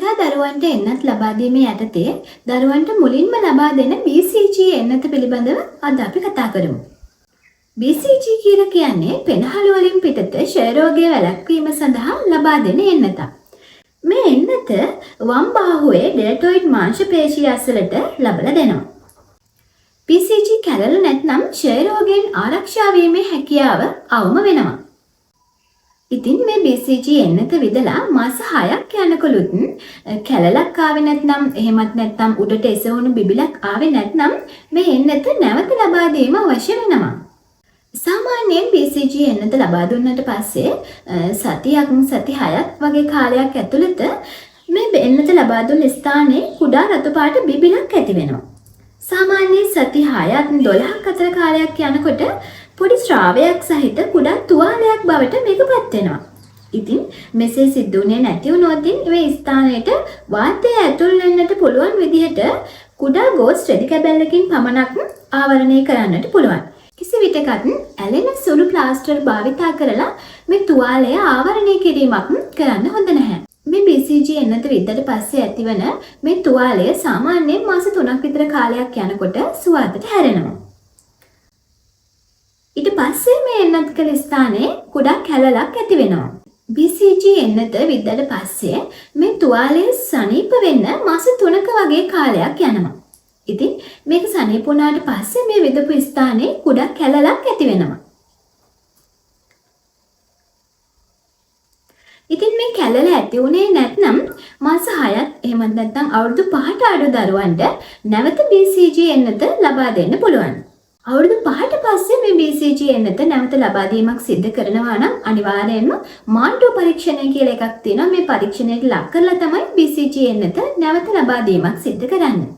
කුඩා දරුවන්ට එන්නත් ලබා දීමේ යටතේ දරුවන්ට මුලින්ම ලබා දෙන BCG එන්නත පිළිබඳව අද අපි කතා කරමු. BCG කියලා කියන්නේ පෙනහළු වලින් පිටත ක්ෂය රෝගය වැළැක්වීම සඳහා ලබා දෙන එන්නතක්. මේ එන්නත වම් බාහුවේ ඩෙල්ටොයිඩ් මාංශ පේශිය අසලට ලබලා දෙනවා. BCG කැරළ නැත්නම් ක්ෂය රෝගයෙන් ආරක්ෂා වීමේ හැකියාව අවම වෙනවා. ඉතින් මේ BCG එන්නත විදලා මාස 6ක් යනකොලුත් කැලලක් ආවේ නැත්නම් එහෙමත් නැත්නම් උඩට එසවුණු බිබිලක් ආවේ නැත්නම් මේ එන්නත නැවත ලබා දීම අවශ්‍ය වෙනවා. සාමාන්‍යයෙන් BCG එන්නත ලබා දුන්නට පස්සේ සතියක් සති 6ක් වගේ කාලයක් ඇතුළත මේ එන්නත ලබා දුන්න ස්ථානයේ කුඩා රතු පාට බිබිලක් ඇති වෙනවා. සාමාන්‍යයෙන් සති 6ක් 12ක් අතර කාලයක් යනකොට පොඩි ශ්‍රාවයක් සහිත කුඩා තුවාලයක් බවට මේකපත් වෙනවා. ඉතින් මෙසේ සිද්ධ වුණේ නැති වුණොත් මේ ස්ථානයට වාතය ඇතුල් වෙන්නට පුළුවන් විදිහට කුඩා ගෝස් රෙදි කැබැල්ලකින් පමණක් ආවරණය කරන්නට පුළුවන්. කිසි විටකත් ඇලෙන සුළු ප්ලාස්ටර් භාවිතා කරලා මේ තුවාලය ආවරණය කිරීමක් කරන්න හොඳ නැහැ. මේ BCG එන්නත විද්දට පස්සේ ඇතිවන මේ තුවාලය සාමාන්‍යයෙන් මාස 3ක් විතර කාලයක් යනකොට සුවඳට හැරෙනවා. ඊට පස්සේ මේ එන්නත් කළ ස්ථානයේ කුඩා කැලලක් ඇති වෙනවා. BCG එන්නත විද්දට පස්සේ මේ තුවාලය සනීප වෙන්න මාස 3ක වගේ කාලයක් යනවා. ඉතින් මේක සනීප වුණාට පස්සේ මේ විදපු ස්ථානයේ කුඩා කැලලක් ඇති වෙනවා. ඉතින් මේ කැලල ඇති වුණේ නැත්නම් මාස 6ක් එහෙමත් නැත්නම් අවුරුදු 5ට අඩු දරුවන්ට නැවත BCG එන්නත ලබා දෙන්න පුළුවන්. අවුරුදු 5ට පස්සේ මේ BCG එන්නත නැවත ලබා දීමක් සිදු කරනවා නම් අනිවාර්යයෙන්ම මාන්ටෝ පරීක්ෂණය කියලා එකක් තියෙනවා. මේ පරීක්ෂණයට ලක් කරලා තමයි BCG එන්නත නැවත ලබා දීමක් සිදු කරන්නේ.